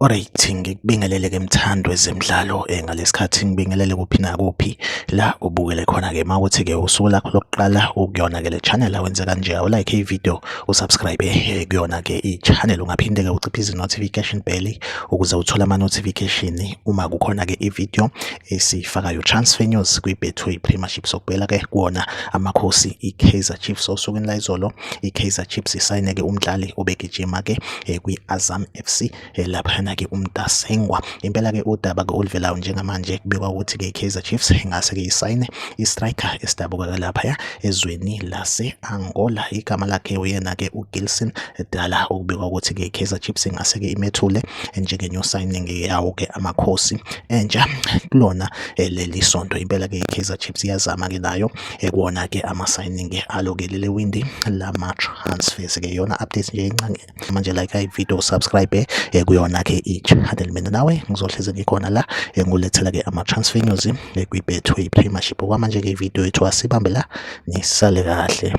Alright, ngikubingelele ke mthando wezemidlalo ngalesikhathi ngibingelele kuphi nakuphi la ubukele khona ke mawuthi ke usuku lakho lokuqala ukuyona ke le channel awenze kanje awulike i-video usubscribe kuyona ke i-channel ungaphinde ke uciphize notification bell ukuze uthole ama notification uma kukhona ke i-video esifakayo transfer news kwi-Betway Premiership sokubela ke kuona amakhosi i-Kaizer Chiefs osukwini la izolo i-Kaizer Chiefs isayine ke umdlali obegijima ke kwi-Azam FC lapha ke uMtasengwa impela ke udaba ke oluvelayo njengamanje kubekwa ukuthi ke iKaizer Chiefs ingase ke isayine istriker esidabuka lapha ezweni lase-Angola igama lakhe uyena ke uGilson Dala okubekwa ukuthi ke iKaizer Chiefs ingase ke imethule njenge new signing yawo ke amakhosi entsha kulona leli sonto impela ke iKaizer Chiefs iyazama ke nayo kuona ke ama signing alokelele windi lama transfers ke yona updates nje incane manje like i-video subscribe kuyona ke i-channel mina nawe ngizohleze ngikhona la ngulethela ke ama transfer news kwi-Betway Premiership okwamanje ke i-video yethu asibambe la nisale kahle.